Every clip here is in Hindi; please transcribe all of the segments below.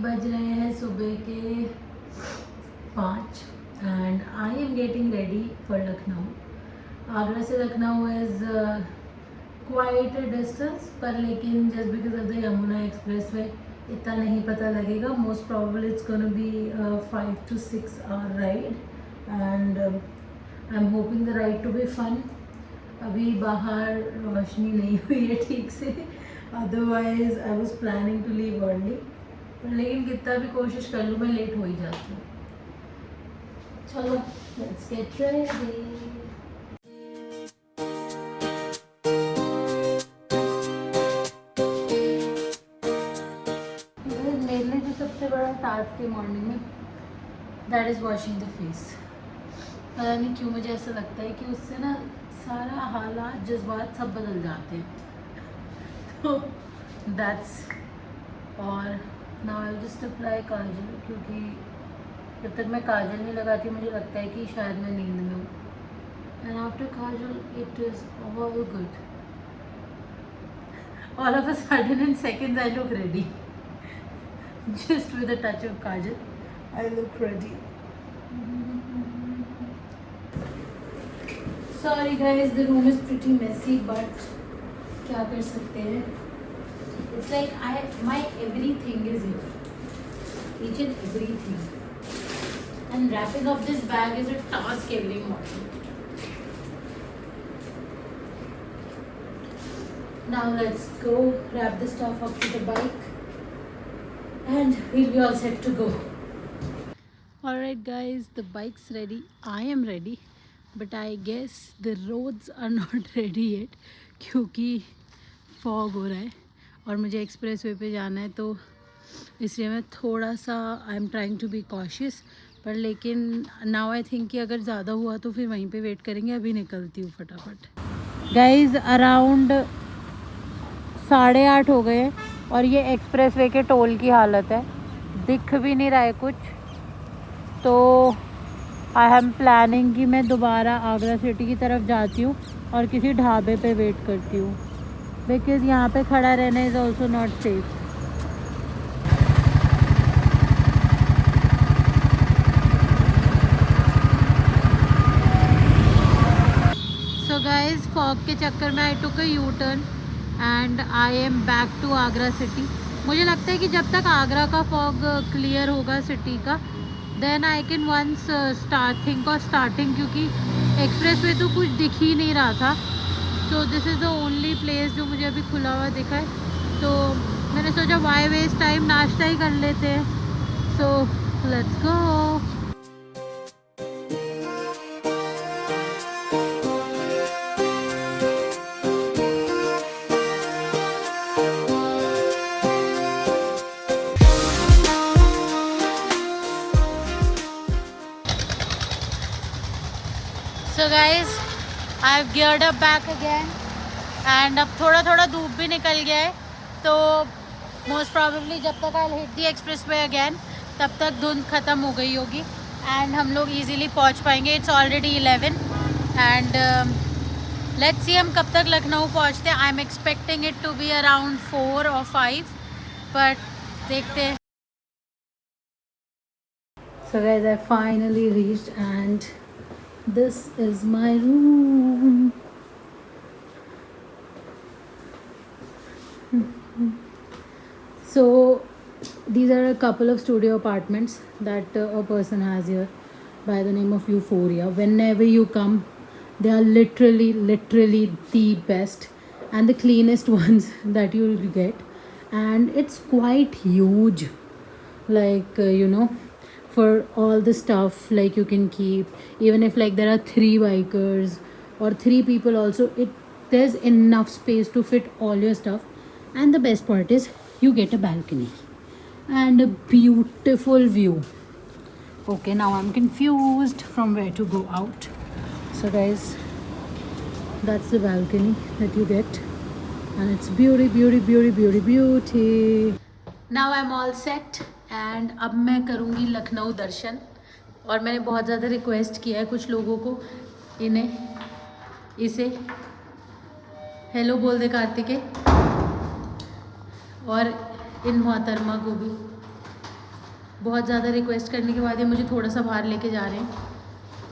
बज रहे हैं सुबह के 5 and I am getting ready for Lucknow. Agra से Lucknow is quite a distance, पर लेकिन just because of the Yamuna expressway इतना नहीं पता लगेगा। Most probably it's gonna be 5 to 6 hour ride and I am hoping the ride to be fun. अभी बाहर रोशनी नहीं हुई है ठीक से, otherwise I was planning to leave early, पर लेकिन कितना भी कोशिश कर लूँ मैं लेट हो ही जाती हूँ। चलो लेट्स गेट रेडी। मेरे लिए जो सबसे बड़ा टास्क है मॉर्निंग में, that is washing the face. पता नहीं क्यों मुझे ऐसा लगता है कि उससे ना सारा हालात जज्बात सब बदल जाते हैं। तो दैट्स, और नाउ आई जस्ट अप्लाई काजल, क्योंकि जब तक मैं काजल नहीं लगाती मुझे लगता है कि शायद मैं नींद में हूँ। And after Kajal it is all good. All of a sudden in seconds I look ready. Just with a touch of Kajal I look ready. Sorry guys, the room is pretty messy, but क्या कर सकते हैं? It's like my everything is here, each and everything. And wrapping up this bag is a task every morning. Now let's go wrap the stuff up to the bike, and we'll be all set to go. Alright guys, the bike's ready. I am ready. But I guess the roads are not ready yet, क्योंकि फॉग हो रहा है और मुझे एक्सप्रेस वे पे जाना है, तो इसलिए मैं थोड़ा सा I am trying to be cautious. पर लेकिन नाउ आई थिंक कि अगर ज़्यादा हुआ तो फिर वहीं पे वेट करेंगे। अभी निकलती हूँ फटाफट। गाइज अराउंड 8:30 हो गए और ये एक्सप्रेस वे के टोल की हालत है, दिख भी नहीं रहा है कुछ। तो आई एम प्लानिंग कि मैं दोबारा आगरा सिटी की तरफ जाती हूँ और किसी ढाबे पे वेट करती हूँ, बिकॉज़ यहाँ पे खड़ा रहना is also not safe. So guys fog के चक्कर में I took a U turn and I am back to Agra city. मुझे लगता है कि जब तक आगरा का फॉग क्लियर होगा सिटी का, then I can once think of starting, क्योंकि एक्सप्रेस वे तो कुछ दिख ही नहीं रहा था। So this is the only place जो मुझे अभी खुला हुआ दिखा है, तो मैंने सोचा वाई वेस्ट टाइम, नाश्ता ही कर लेते हैं। So let's go. So guys, I've geared up back again and अब थोड़ा थोड़ा धूप भी निकल गया है, तो most probably जब तक I'll hit the expressway again तब तक धुंध ख़त्म हो गई होगी एंड हम लोग easily पहुंच पाएंगे। It's already 11 and let's see हम कब तक लखनऊ पहुंचते हैं। I'm expecting it to be around 4 or 5, but देखते हैं। So guys, I finally reached and this is my room. So these are a couple of studio apartments that a person has here by the name of Euphoria. Whenever you come, they are literally the best and the cleanest ones that you will get, and it's quite huge, like for all the stuff like you can keep, even if like there are 3 bikers or 3 people also, there's enough space to fit all your stuff. And the best part is you get a balcony and a beautiful view. Okay, now I'm confused from where to go out. So guys, that's the balcony that you get and it's beauty. Now I'm all set and अब मैं करूँगी लखनऊ दर्शन। और मैंने बहुत ज़्यादा रिक्वेस्ट किया है कुछ लोगों को, इसे हेलो बोल दे कार्तिके, और इन मोहतरमा को भी। बहुत ज़्यादा रिक्वेस्ट करने के बाद ये मुझे थोड़ा सा बाहर लेके जा रहे हैं,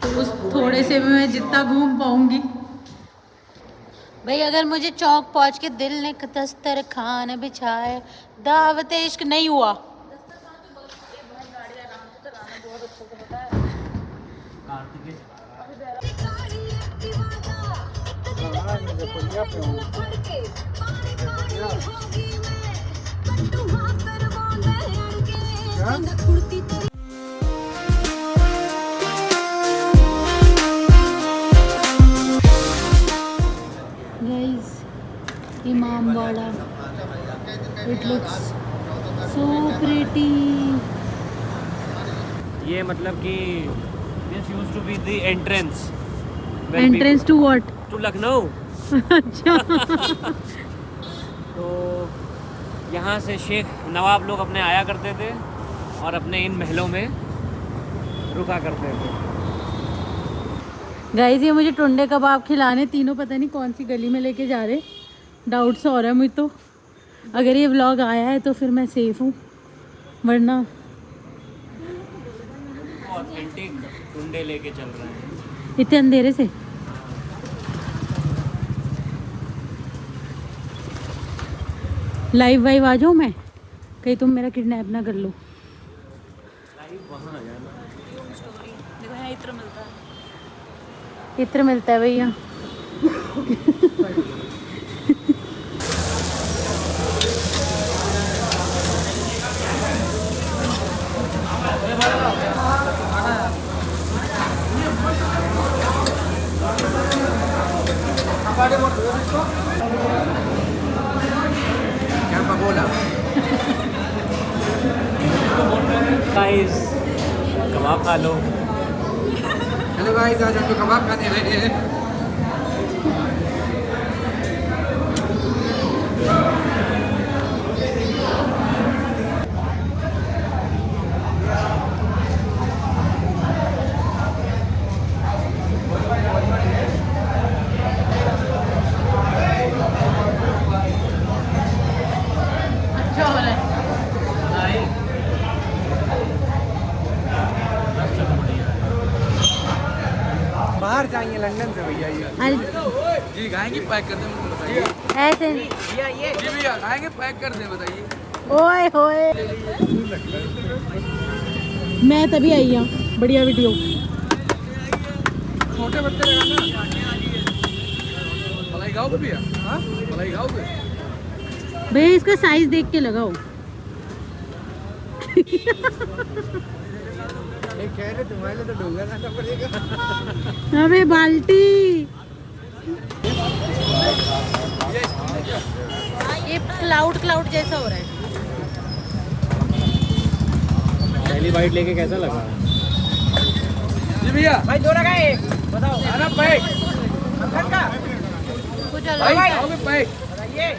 तो उस थोड़े से में मैं जितना घूम पाऊँगी। भाई अगर मुझे चौक पहुँच के दिल ने दस्तर खान बिछाए, दावत इश्क नहीं हुआ। Guys, Imamwada. It looks so pretty. ये मतलब कि this used to be the entrance. Entrance to what? To Lucknow. अच्छा। तो यहाँ से शेख नवाब लोग अपने आया करते थे और अपने इन महलों में रुका करते थे। गाइस ये मुझे टुंडे कबाब खिलाने तीनों पता नहीं कौन सी गली में लेके जा रहे। डाउट सा हो रहा है मुझे तो। अगर ये व्लॉग आया है तो फिर मैं सेफ हूँ, वरना ऑथेंटिक टुंडे लेके चल रहे हैं इतने अंधेरे से। लाइव वाइव आ जाऊँ मैं, कहीं तुम मेरा किडनैप ना कर लो। देखो यहाँ इत्र मिलता है। इत्र मिलता है भैया। गाइस कबाब खा लो। हेलो गाइस, आज हम लोग कबाब खाने आए हैं। अच्छा हो रहा है। बाहर जाएंगे लंदन से भैया ये। जी खाएंगे, पैक कर दें बताइए। ऐसे जी भैया खाएंगे, पैक कर दें बताइए। ओए होए, मैं तभी आई हूँ। बढ़िया वीडियो। छोटे बच्चे लगाना। मलाई खाओगे भैया? हाँ मलाई खाओगे? भैया इसका साइज देख के लगाओ। कह रहे तुम्हारे लिए तो डोंगा लाना पड़ेगा। अबे बाल्टी, ये क्लाउड क्लाउड जैसा हो रहा है। पहली बाइट लेके कैसा लगा? जी भैया भाई दो लगाए बताओ। खाना पैक का कुछ अलग भाई है। खाओगे पैक बताइए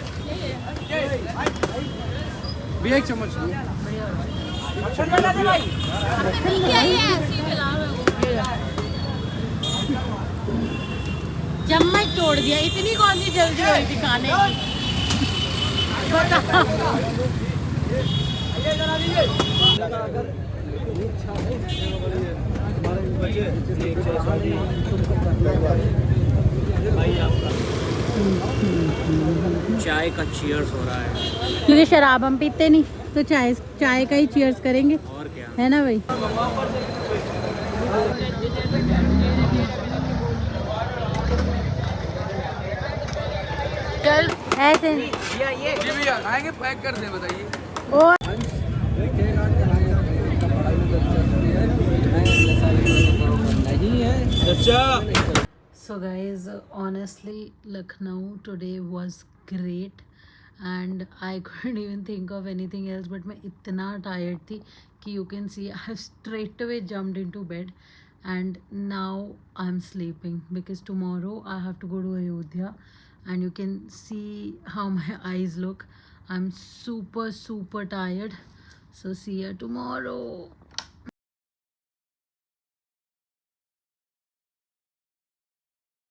भैया। एक चम्मच दो। चम्मच तोड़ दिया। इतनी कौन सी जल्दी हुई थी खाने की? बताओ। चाय का चीयर्स हो रहा है। क्योंकि शराब हम पीते नहीं, तो चाय चाय का ही चीयर्स करेंगे, और क्या? है ना भाई? चल ऐसे। जी भैया खाएंगे, पैक कर दें बताइए। और so guys, honestly Lucknow today was great and I couldn't even think of anything else, but मैं इतना tired थी कि you can see I have straight away jumped into bed and now I'm sleeping because tomorrow I have to go to Ayodhya and you can see how my eyes look. I'm super tired, so see you tomorrow.